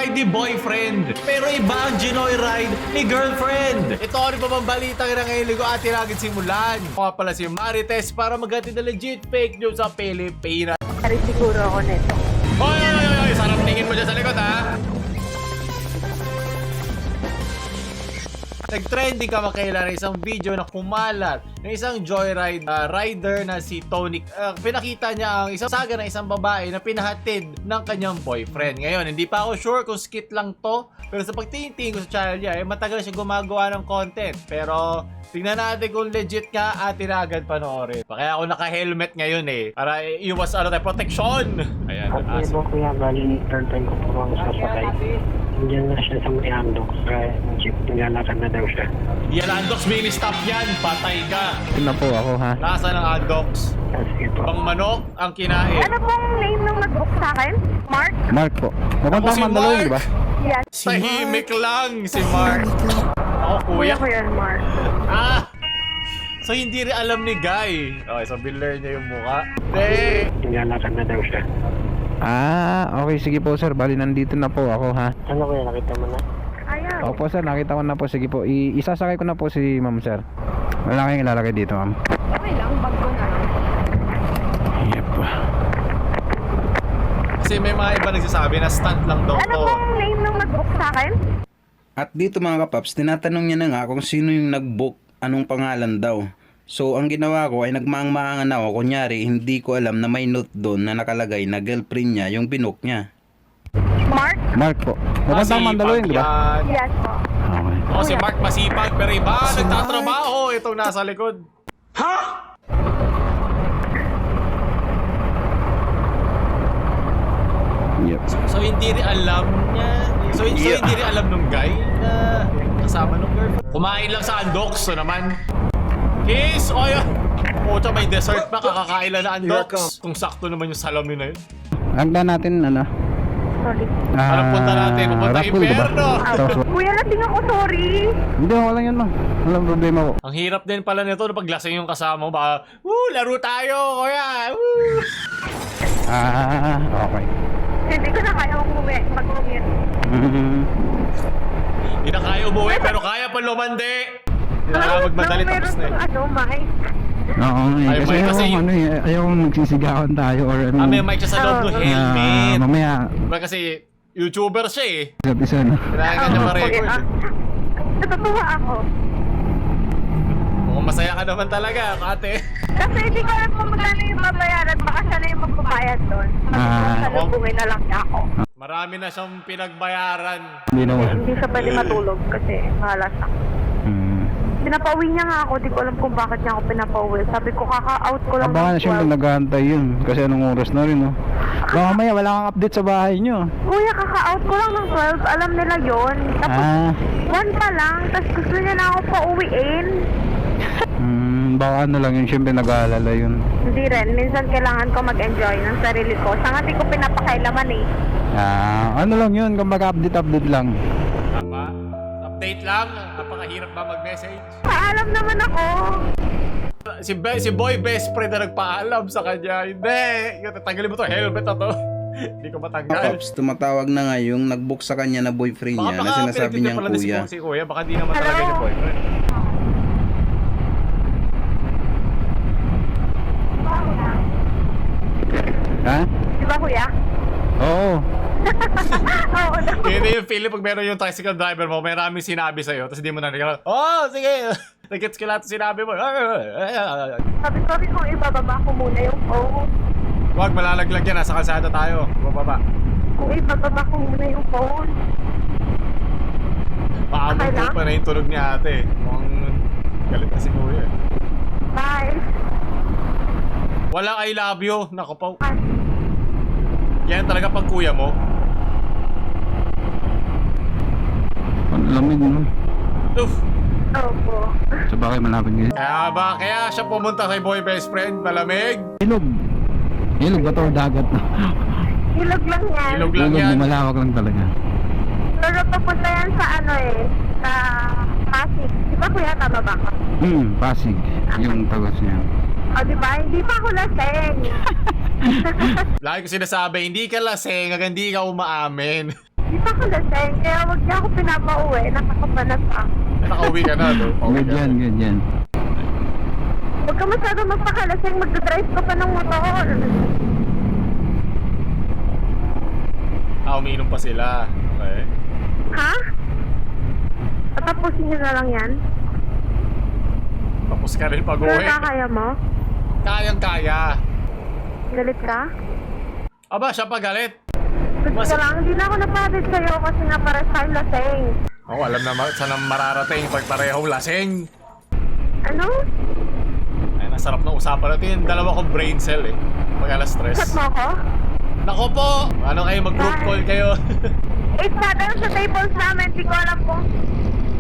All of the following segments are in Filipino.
joyride ni boyfriend, pero iba ang ginoyride ni girlfriend. Ito ano pa bang balita na ngayon ligo at tinagin simulan. Ako pala si Marites para maghatid na legit fake news sa Pilipinas. Pero siguro ako nito. Oy! Sarap tingin mo dyan sa likod, ha? Nag-trending ka makailan na isang video na kumalat ng isang joyride rider na si Tony. Pinakita niya ang isang saga ng isang babae na pinahatid ng kanyang boyfriend. Ngayon, hindi pa ako sure kung skit lang to, pero sa pagtingin ko sa channel niya, matagal siya gumagawa ng content. Pero tingnan natin kung legit nga at tinagad panoorin. Kaya ako naka-helmet ngayon para iwas protection. Ayan. Kasi po kuya, bali third time ko po ang sasakay. Diyan na siya sa may andok. Jeep, nilalakad na daw siya. Yan, Andox, mini stop yan. Patay ka. Ito na po ako ha. Nasa ng Andox? Sige po. Pang manok ang kinain. Ano pong name ng nag-book sa akin? Mark? Mark po. Pupunta si ang Mandaluyong, Mark. di ba? Yes. Tahimik lang si Mark. Ako, kuya. Kuya ko yan, Mark. So hindi rin alam ni Guy. Okay, so binler niya yung mukha. Hindi. Nilalakad na daw siya. Okay, sige po sir. Bali, nandito na po ako ha. Ano kuya, nakita mo na? Ayaw. Opo sir, nakita ko na po. Sige po, isasakay ko na po si ma'am sir. Wala kayong ilalagay dito ma'am. Okay lang, bag ko na lang. Yep. Kasi may mga iba nagsasabi na stunt lang daw Ano to. pong name ng nag-book sa akin? At dito mga kapaps, tinatanong niya na nga kung sino yung nag-book, anong pangalan daw. So ang ginawa ko ay nagmaang-maangan ako, kunyari hindi ko alam na may note doon na nakalagay na girlfriend niya yung binook niya. Mark? Mark po. Pupunta ang Mandaluyong, di ba? Yes po. Okay. O si Mark masipag pero iba nagtatrabaho. Itong nasa likod. Yep. So hindi rin alam niya. So hindi rin alam nung guy na kasama nung girlfriend. Kumain lang sa Andox. So naman. Kiss! O yun. Puta, may dessert pa. Kakakain lang na Andox. Kung sakto naman yung salamin na yun. Hagda natin, ano? Sorry. Anong punta natin? Pupunta Rockpool, di ba? Impierno. Tapos, Kuya, lasing ako, sorry. hindi, wala yan ma'am. Walang problema po. Ang hirap din pala nito na paglasing yung kasama mo. Baka, laro tayo, kuya. Woo! Okay. Hindi ko na kaya mag-commute. Hindi na kaya umuwi pero kaya pa lumandi. Hindi na kaya magmadali tapos na Meron may Oo, Ay, kasi may- ayaw, kasi- ayaw nagsisigawan tayo or ano. May mic siya sa loob ng helmet. Mamaya, Diba kasi YouTuber siya isa na. Kailangan niya ma-record. Natutuwa ako. Mukhang masaya ka naman talaga, ate. Kasi hindi ko alam kung magkano yung babayaran. Baka siya na yung magbabayad doon. Salubungin na lang niya ako. Marami na siyang pinagbayaran. Hindi naman. Hindi siya pwede matulog kasi malas ako. Pinapauwi niya nga ako. Di ko alam kung bakit niya ako pinapauwi. Sabi ko, kaka-out ko lang. Baka na ng siyempre 12. nag-aantay yun. Kasi anong oras na rin, no? Baka mamaya wala kang update sa bahay nyo. Kuya, kaka-out ko lang ng 12. Alam nila yon. Tapos, 1 pa lang. Tapos gusto niya na ako pauwiin. Baka ano lang yun, siyempre nag-aalala yun. Hindi rin. Minsan kailangan ko mag-enjoy ng sarili ko. Sa nga di ko pinapakailaman eh. Ano lang yun, kung mag-update lang. Tama? Update lang. Napakahirap ba mag-message? Paalam naman ako. Si boy best friend na nagpaalam sa kanya. Hindi. Tanggalin mo to helmet na to. Hindi ko matanggal. Kapaps, tumatawag na nga yung nag-book sa kanya na boyfriend niya na sinasabi niyang pala kuya. si kuya. Baka di naman Hello? talaga yung boyfriend. Ha? Di ba kuya? Oo. Oo na. Hindi yung feeling pag meron yung tricycle driver mo, may maraming sinabi sa'yo, tapos hindi mo na nagkakaroon. Oh, sige! Nag-gets ko lahat ng sinabi mo. Sabi kong ibababa ko muna yung phone. Huwag, malalaglag yan. Nasa kalsada tayo. Bumaba. Kung ibababa ko muna yung phone. Paamon Okay po lang? pa na yung tunog niya ate. Mukhang galit na si kuya. Bye. Walang I love you. Naku po. Ah, Yan talaga pag kuya mo. Ang lamig, no? Uf. Opo. Sa bagay, malapit ngayon. Kaya siya pumunta kay boy best friend. Malamig. Ilog. Ilog ba to? Dagat. Ilog lang yan. Ilog lang Ilog, yan. malawak lang talaga. Pero papunta yan sa ano eh. Sa Pasig. Di ba kuya, tama ba ka? Pasig. Yung tagas niya. O di ba? Hindi pa ako laseng. Lagi ko sinasabi, hindi ka laseng hanggang hindi ka umaamin. Di pa ako lasing, kaya wag niya ako pinapauwi. Nakakabanas ako. Nakauwi ka na, no? Good yan, good yan. Huwag ka masyado magpakalasing, magdadrive ka pa ng motor. Umiinom pa sila. Okay. Ha? Tatapusin niyo na lang yan? Tapos ka rin Pero pag-uwi. kaya mo? Kayang-kaya. Galit ka? Aba, siya pa galit. Gusto ko lang, hindi na ako napatid sa'yo kasi nga para sa'yo lasing. Oo, alam na saan ang mararating pag parehong lasing. Ano? Ay, nasarap na usapan natin. Dalawa kong brain cell eh. Pag alas Cut stress. mo ako? Nako po! Ano kayo, mag-group call kayo. It's not sa tables namin, di ko alam kung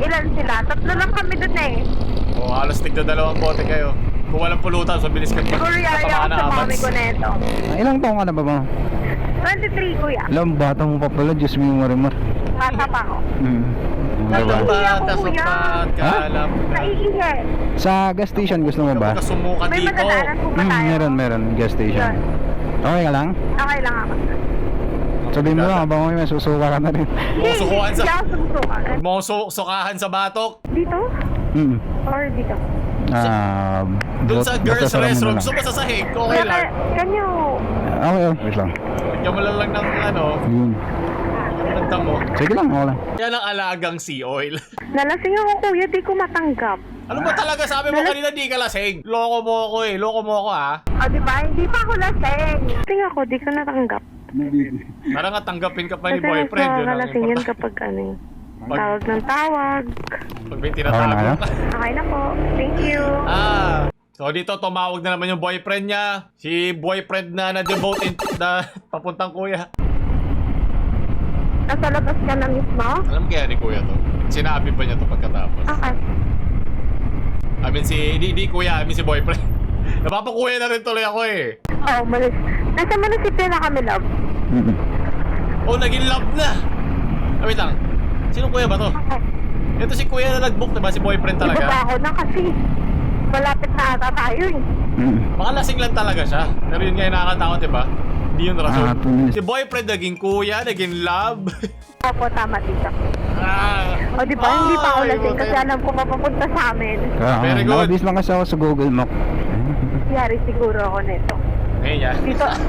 ilan sila. 3 lang kami dun eh. O, halos tigda 2 bote kayo. Kung walang pulutan, so bilis ka Siguro yaya ako sa mami ko neto. Ilang taong ka na ba, ma'am? 23 kuya. Alam, bata mo pa pala, Diyos mo yung marimar. Bata pa ako. Katong Naiihi bata, ako, kuya. sapat, kalam. Naiihi. Sa gas station, gusto mo ba? Kasumukan May dito. madadaanan po ba tayo? Meron, gas station. Okay ka lang? Okay lang ako. Sabihin mo lang, habang may susuka ka na rin. Mga sukuan sa... Hindi ako sumusukan. Mga sukahan sa batok. Dito? Mm. Or dito? Doon sa girls basta sarap mo restroom. na lang. So, sa sahig. Okay lang. Kanyo. Okay, wait lang. Lagyan mo lang ng ano, Yun. ng damo. Sige lang, okay lang. Yan ang alagang sea oil. Nalasing ako kuya, di ko matanggap. Ano ba talaga sabi mo kanina di ka lasing? Loko mo ako eh. Loko mo ako ha. O diba, hindi pa ako lasing. Tingnan ako, di ko natanggap. Parang nga tanggapin ka pa ni Kasi boyfriend. Yun ang nalasing yun importante. kapag ano eh. Pag- Tawag ng tawag. Pag may Okay na tinatago kayo? ka. Okay na po. Thank you. So dito tumawag na naman yung boyfriend niya. Si boyfriend na na-devote na papuntang kuya. Nasa labas ka na mismo? Alam kaya ni kuya to. Sinabi pa niya to pagkatapos. Okay. I mean di kuya, I mean si boyfriend. Napapakuya na rin tuloy ako eh. Oh, malis. Nasa munisipyo na kami, love. Oh, naging love na. Wait lang. Sino kuya ba to? Okay. Ito si kuya na nag-book, diba? Si boyfriend Ibaba talaga. ako na kasi malapit na ata tayo eh. Baka lasing lang talaga siya. Pero yun nga yung nakakatakot, diba? Hindi yun rason. 2 minutes. Si boyfriend naging kuya, naging love. Opo, tama dito. Ah. O diba, hindi pa ako Ay, lasing kasi buti. alam ko mapapunta sa amin. Very good. Nakabis lang kasi ako sa Google Map. Yari siguro ako nito. Ngayon yan.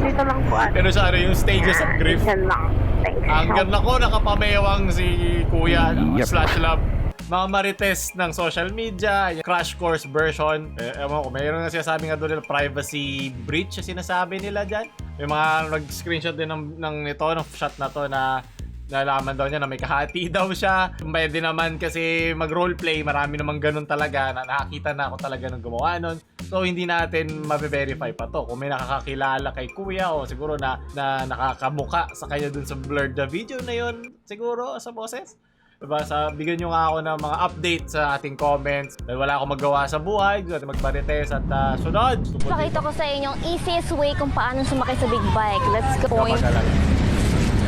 Dito lang po ano. Pero sa ano yung stages of grief. Yan lang. Thanks. Hanggang nako, nakapamewang si kuya Yep. / love. Mga marites ng social media, yung crash course version. Ewan ko, mayroon nga sinasabi nga doon nila privacy breach yung sinasabi nila dyan. May mga nag-screenshot din ng ito, ng shot na to na nalaman daw niya na may kahati daw siya. Pwede naman kasi mag-roleplay, marami namang ganun talaga. Nakakita na ako talaga ng gumawa nun. So hindi natin mabe-verify pa to. Kung may nakakakilala kay kuya o siguro na nakakamuka sa kanya dun sa blurred na video na yun, siguro sa boses. Diba? Bigyan nyo nga ako ng mga update sa ating comments. Dahil wala akong magawa sa buhay, gusto natin magparites at sunod. Pakita ko sa inyo ang easiest way kung paano sumakay sa big bike. Let's go.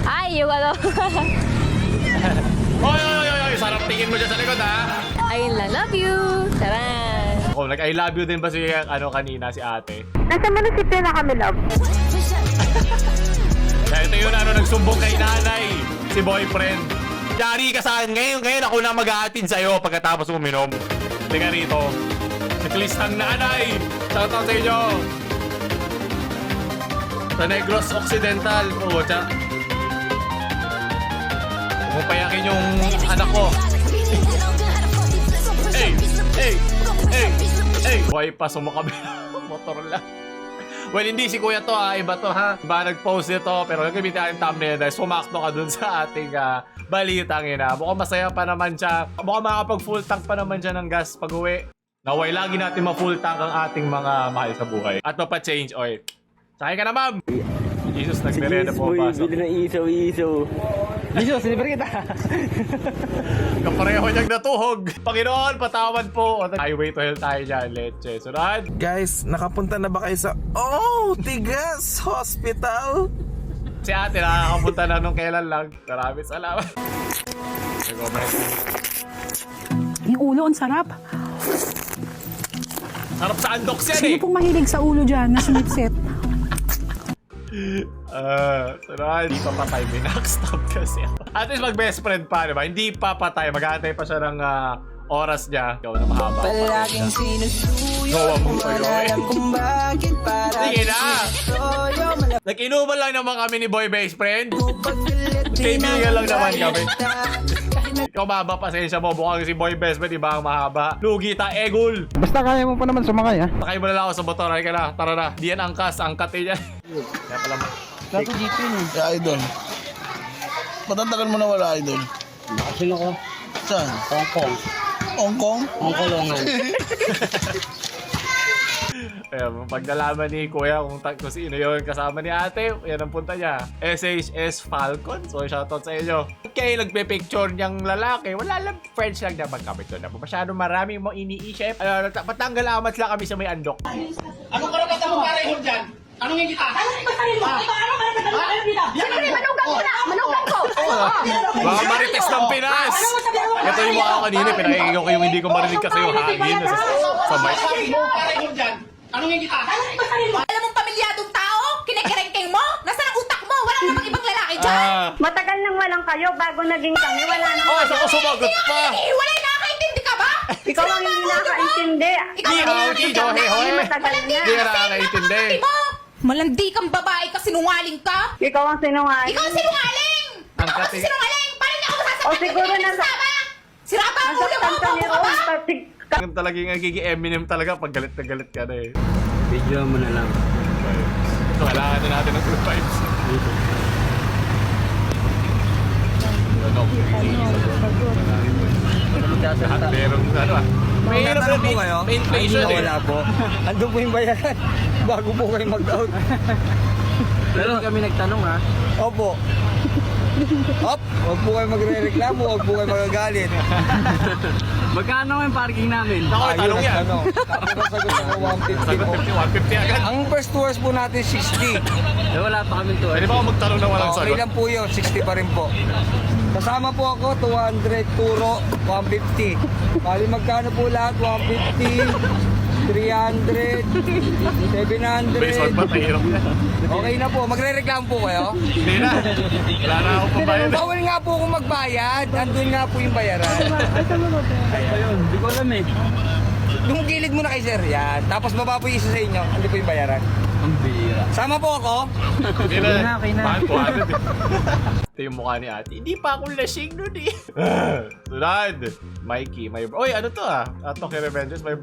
Ay, yung ano. Oy! Sarap tingin mo dyan sa likod, ha? I love you. Taran. Oh, nag-I love you din ba si kanina, si ate? Nasa munisipyo na kami, love. Kaya ito yun, nagsumbong kay nanay, si boyfriend. Yari ka saan ngayon ako na mag-aatid sa'yo pagkatapos uminom. Tingnan rito. Checklist ng nanay. Shoutout sa inyo. Sa Negros Occidental. Oo, tsa. Pupayakin yung anak ko. Hey! Buhay pa sumakabi. Motor lang. Well, hindi si kuya to ha. Iba to ha. Iba nag-post nito. Pero nagkamit natin thumbnail dahil sumakto ka dun sa ating balitang ina. Mukhang masaya pa naman siya. Mukhang makakapag full tank pa naman siya ng gas pag uwi. Naway lagi natin ma-full tank ang ating mga mahal sa buhay. At mapa-change oil. Sakay ka na, ma'am! Jesus, nagmerenda po pasok. Bili na isaw. Jesus, sinibre kita. Kapareho niyang natuhog. Panginoon, patawad po. Highway to hell tayo dyan, leche. Sunod. Guys, nakapunta na ba kayo sa Tigas Hospital? Si ate nakakapunta na nung kailan lang. Maraming salamat. Yung ulo, ang sarap. Sarap sa andoks yan Sino eh. pong mahilig sa ulo dyan na sumipsip? Sunod, hindi pa patay. May nakastop kasi ako. At least mag-best friend pa, diba? Hindi pa patay. Mag-aantay pa siya ng oras niya. Ikaw na mahaba. Palaging sinusuyo Go, alam kung bakit sige na! Nag-inuman lang naman kami ni Boy Best Friend. Kaibigan lang naman kami. Ikaw mahaba, pasensya mo. Bukang si Boy Best Friend, iba ang mahaba. Lugi ta, egul! Basta kaya mo pa naman sumakay ha. Sakay mo na lang ako sa motor. Ay ka na, tara na. Diyan angkas, angkatin niya. Kaya pala mo. Gago dito yun Yeah, idol. Patantagal mo na wala, idol. Sino ko? Saan? Hong Kong. Hong Kong? Hong Kolongan. Ayan, pag nalaman ni Kuya kung sino yun kasama ni ate, yan ang punta niya. SHS Falcon. So, shoutout sa inyo. Okay, nagpe-picture niyang lalaki. Wala lang, friends lang niya magkamit doon. Masyado maraming mo iniisip. Patanggal amat lang kami sa may andok. Anong karapatan mo para ihon dyan? Anong yung kita? Ano ipasarin mo? Ikaw, ano ka na? Siyempre, manugang ko na! Manugang ko! Mga marites ng Pinas! Ito yung mga kanina, pinakikikaw ko yung hindi ko marinig kasi yung hangin sa mic. Para ihon dyan? Anong yung kita? Ano ipasarin mo? Alam mong pamilyadong tao? Kinikerengkeng mo? Nasaan ang utak mo? Wala namang ibang lalaki dyan? Matagal nang walang kayo bago naging kami. Wala nang Oh, saan ko sumagot pa? Wala nakakaintindi ka ba? Ikaw ang hindi nakakaintindi. Di ako, Tijo, hehoy. Matagal na. Hindi ka nakakaintindi. Malandi kang babae ka, sinungaling ka? Ikaw ang sinungaling. Ikaw ang sinungaling! Ang Ako ang kati- sinungaling! Paano niya ako O sasabihin? siguro Hindi nasa... nagsama? Sira ba ang ulo mo? Nasaktan ka ni Bobo ka ba? Rose. Ang talagang nagiging Eminem talaga pag galit na galit ka na eh. Video mo na lang. So, kailangan na natin ng good vibes. Lahat merong may hirap na may inflation eh. Wala po. Andun po yung bayaran. Bago po kayo mag-out. Pero kami nagtanong ha. Opo. Hop! Huwag po kayo magre-reklamo, huwag po kayo magagalit. Magkano yung parking namin? Ako, tanong yan. Ano? Tapos ang sagot ko 150 po. 150 agad. Ang first tours po natin 60. Eh wala pa kami to. Pwede ba ako magtanong na walang Okay sagot? lang po yun, 60 pa rin po. Kasama po ako, 200, turo, 150. Bali magkano po lahat? 150, 300, 700. Base wag ba? Mahirap na. Okay na po, magre-reklamo po kayo? Hindi na. Wala na akong pambayad. Bawal nga po kung magbayad. Andun nga po yung bayaran. Ayun, hindi ko alam eh. Yung gilid mo na kay sir, yan. Tapos baba po yung isa sa inyo. Andi po yung bayaran. Ang bira. Sama po ako. Okay na. Okay na. Mahal ko agad eh. Ito yung mukha ni ate. Hindi pa akong lasing nun eh. Sunod. Mikey. Oy, ano to Tokyo Revengers. My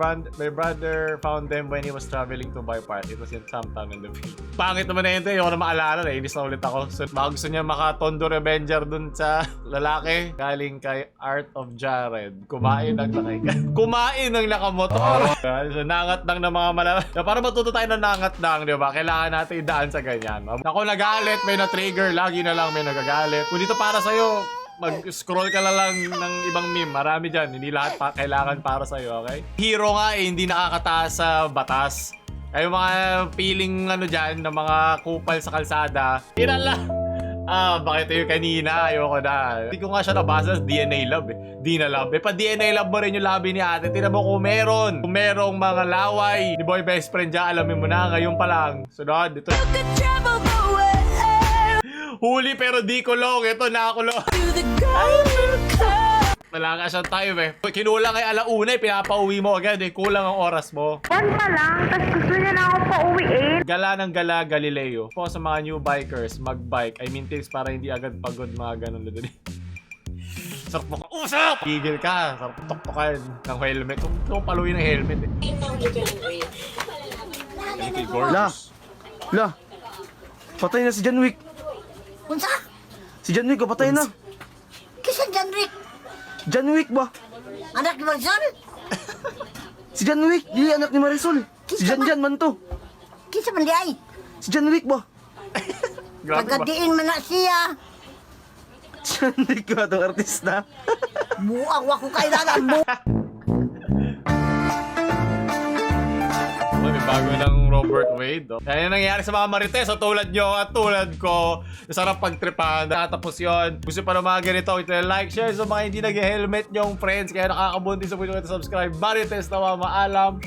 brother found them when he was traveling to buy part. It was in Samtown in the field. Pangit naman na yun to. Ayoko na maalala na. Inis na ulit ako. So, baka gusto niya makatondo Revenger dun sa lalaki. Galing kay Art of Jared. Kumain ng nakamotor. So, nangat lang ng mga malaman. Para matuto tayo ng nangat lang, di ba? Kailangan natin idaan sa ganyan. Ako nagalit, may na-trigger. Lagi na lang may nagagalit. Kung dito para sa'yo, mag-scroll ka na lang ng ibang meme. Marami dyan. Hindi lahat kailangan para sa'yo, okay? Hero nga eh, hindi nakakataas sa batas. Ay mga feeling dyan, ng mga kupal sa kalsada. Inala! Bakit yung kanina? Ayoko na. Hindi ko nga siya nabasa sa DNA Lab eh. DNA Lab. Pa DNA Lab mo rin yung labi ni ate. Tingnan mo kung merong mga laway ni Boy Best Friend dyan, alamin mo na ngayon pa lang. Sunod, ito. Huli pero di kulong. Ito, nakakulong. Wala ka siyang time eh. Kinulang ay alauna eh. Pinapauwi mo agad eh. Kulang ang oras mo. Yan pa lang. Tapos gusto niya na ako pauwiin. Gala ng gala Galileo. Po sa mga new bikers, mag-bike. I mean tips para hindi agad pagod mga ganun na doon. Sarap mo ka. Usap! Gigil ka. Sarap tok-tokan ng helmet. Kung paluin ng helmet eh. La! Patay na si John Wick. Unsa? Si John Wick, patay na. Kisa John Rick? John Wick ba? Anak ni Marisol? Si John Wick, di anak ni Marisol. Si Jan man to. Kisa man di ay? Si John Wick ba? Grabe ba? Pagkadiin man na siya. John Wick ba itong artista? Buang wako kailangan mo. May bago ng Robert Wade. Oh. Kaya yung nangyayari sa mga marites. So, tulad nyo at tulad ko. Sarap pagtripan. Tapos yun. Gusto pa ng mga ganito. Ito like, share sa mga hindi nag-helmet nyong friends. Kaya nakakabunti sa video. Subscribe. Marites na mamaalam.